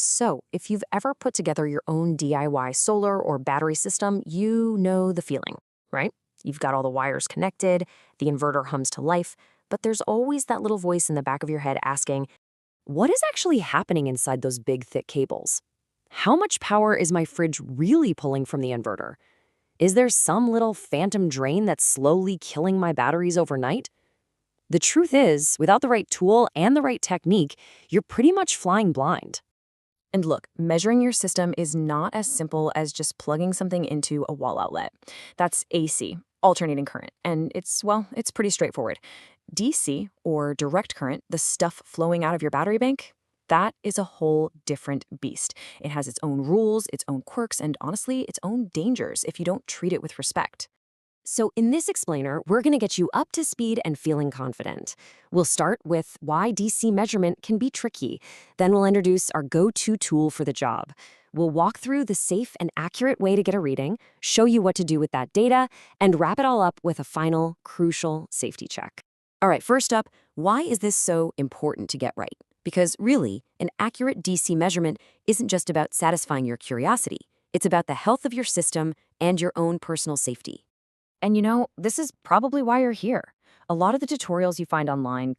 So, if you've ever put together your own DIY solar or battery system, you know the feeling, right? You've got all the wires connected, the inverter hums to life, but there's always that little voice in the back of your head asking, what is actually happening inside those big, thick cables? How much power is my fridge really pulling from the inverter? Is there some little phantom drain that's slowly killing my batteries overnight? The truth is, without the right tool and the right technique, you're pretty much flying blind. And look, measuring your system is not as simple as just plugging something into a wall outlet. That's AC, alternating current, and it's pretty straightforward. DC, or direct current, the stuff flowing out of your battery bank, that is a whole different beast. It has its own rules, its own quirks, and honestly, its own dangers if you don't treat it with respect. So in this explainer, we're going to get you up to speed and feeling confident. We'll start with why DC measurement can be tricky. Then we'll introduce our go-to tool for the job. We'll walk through the safe and accurate way to get a reading, show you what to do with that data, and wrap it all up with a final, crucial safety check. All right, first up, why is this so important to get right? Because really, an accurate DC measurement isn't just about satisfying your curiosity. It's about the health of your system and your own personal safety. And this is probably why you're here. A lot of the tutorials you find online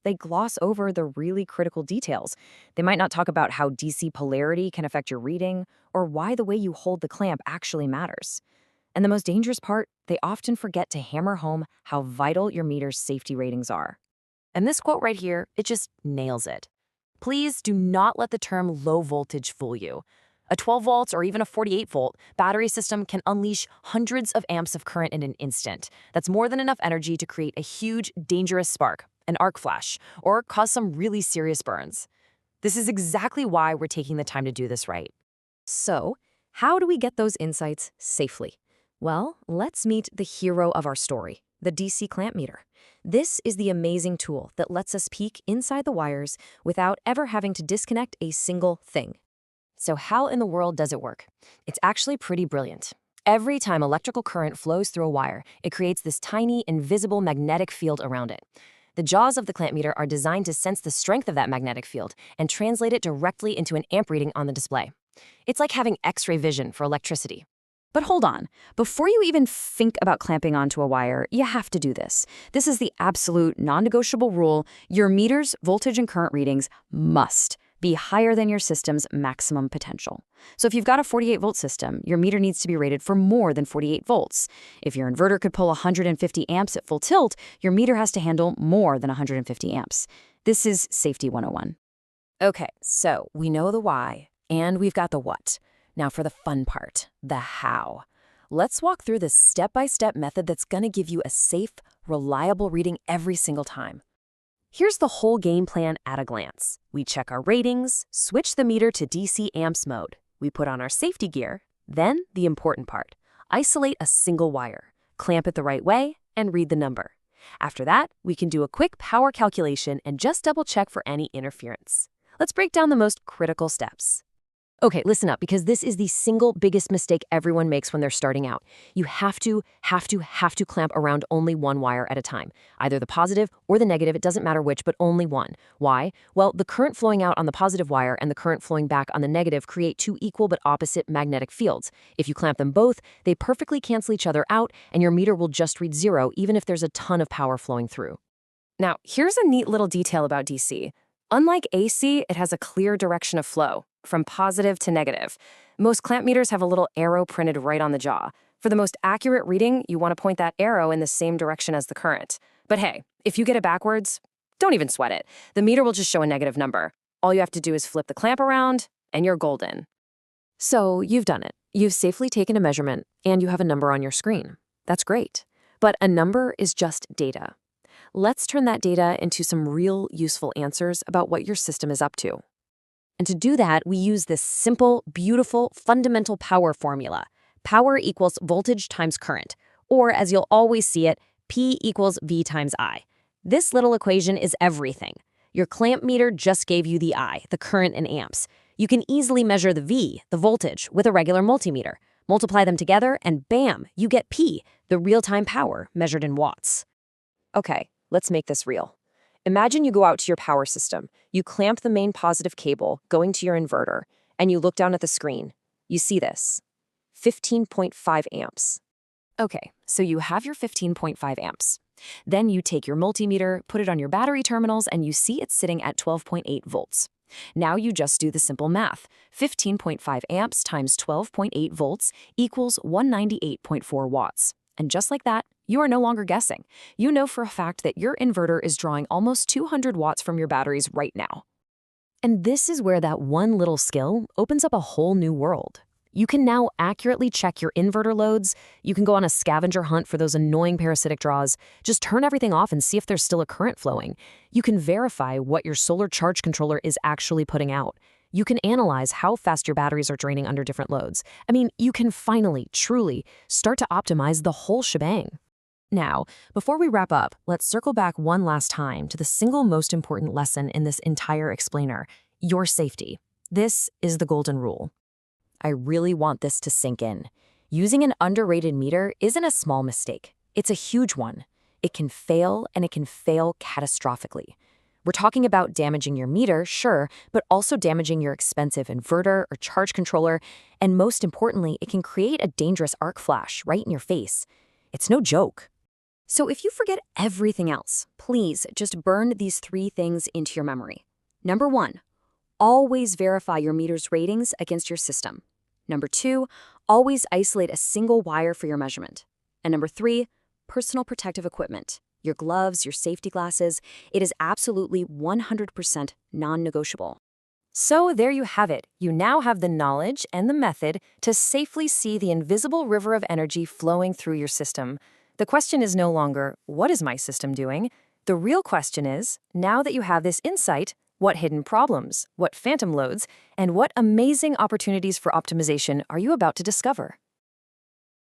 they gloss over the really critical details. They might not talk about how DC polarity can affect your reading or why the way you hold the clamp actually matters. And the most dangerous part, they often forget to hammer home how vital your meter's safety ratings are. And this quote right here, it just nails it. Please do not let the term low voltage fool you. A 12 volts or even a 48 volt battery system can unleash hundreds of amps of current in an instant. That's more than enough energy to create a huge, dangerous spark, an arc flash, or cause some really serious burns. This is exactly why we're taking the time to do this right. So, how do we get those insights safely? Well, let's meet the hero of our story, the DC clamp meter. This is the amazing tool that lets us peek inside the wires without ever having to disconnect a single thing. So how in the world does it work? It's actually pretty brilliant. Every time electrical current flows through a wire, it creates this tiny, invisible magnetic field around it. The jaws of the clamp meter are designed to sense the strength of that magnetic field and translate it directly into an amp reading on the display. It's like having X-ray vision for electricity. But hold on, before you even think about clamping onto a wire, you have to do this. This is the absolute non-negotiable rule. Your meter's voltage and current readings must be higher than your system's maximum potential. So if you've got a 48-volt system, your meter needs to be rated for more than 48 volts. If your inverter could pull 150 amps at full tilt, your meter has to handle more than 150 amps. This is Safety 101. Okay, so we know the why, and we've got the what. Now for the fun part, the how. Let's walk through this step-by-step method that's going to give you a safe, reliable reading every single time. Here's the whole game plan at a glance. We check our ratings, switch the meter to DC amps mode. We put on our safety gear, then the important part. Isolate a single wire, clamp it the right way, and read the number. After that, we can do a quick power calculation and just double-check for any interference. Let's break down the most critical steps. Okay, listen up, because this is the single biggest mistake everyone makes when they're starting out. You have to clamp around only one wire at a time. Either the positive or the negative, it doesn't matter which, but only one. Why? Well, the current flowing out on the positive wire and the current flowing back on the negative create two equal but opposite magnetic fields. If you clamp them both, they perfectly cancel each other out, and your meter will just read 0, even if there's a ton of power flowing through. Now, here's a neat little detail about DC. Unlike AC, it has a clear direction of flow, from positive to negative. Most clamp meters have a little arrow printed right on the jaw. For the most accurate reading, you want to point that arrow in the same direction as the current. But hey, if you get it backwards, don't even sweat it. The meter will just show a negative number. All you have to do is flip the clamp around, and you're golden. So you've done it. You've safely taken a measurement, and you have a number on your screen. That's great. But a number is just data. Let's turn that data into some real useful answers about what your system is up to. And to do that, we use this simple, beautiful, fundamental power formula. Power equals voltage times current, or as you'll always see it, P equals V times I. This little equation is everything. Your clamp meter just gave you the I, the current in amps. You can easily measure the V, the voltage, with a regular multimeter. Multiply them together, and bam, you get P, the real-time power measured in watts. Okay, let's make this real. Imagine you go out to your power system. You clamp the main positive cable going to your inverter, and you look down at the screen. You see this, 15.5 amps. Okay, so you have your 15.5 amps. Then you take your multimeter, put it on your battery terminals, and you see it's sitting at 12.8 volts. Now you just do the simple math. 15.5 amps times 12.8 volts equals 198.4 watts. And just like that, you are no longer guessing. You know for a fact that your inverter is drawing almost 200 watts from your batteries right now. And this is where that one little skill opens up a whole new world. You can now accurately check your inverter loads. You can go on a scavenger hunt for those annoying parasitic draws. Just turn everything off and see if there's still a current flowing. You can verify what your solar charge controller is actually putting out. You can analyze how fast your batteries are draining under different loads. I mean, you can finally, truly, start to optimize the whole shebang. Now, before we wrap up, let's circle back one last time to the single most important lesson in this entire explainer: your safety. This is the golden rule. I really want this to sink in. Using an underrated meter isn't a small mistake. It's a huge one. It can fail, and it can fail catastrophically. We're talking about damaging your meter, sure, but also damaging your expensive inverter or charge controller, and most importantly, it can create a dangerous arc flash right in your face. It's no joke. So if you forget everything else, please just burn these 3 things into your memory. Number 1, always verify your meter's ratings against your system. Number 2, always isolate a single wire for your measurement. And number 3, personal protective equipment. Your gloves, your safety glasses, it is absolutely 100% non-negotiable. So there you have it. You now have the knowledge and the method to safely see the invisible river of energy flowing through your system. The question is no longer, what is my system doing? The real question is, now that you have this insight, what hidden problems, what phantom loads, and what amazing opportunities for optimization are you about to discover?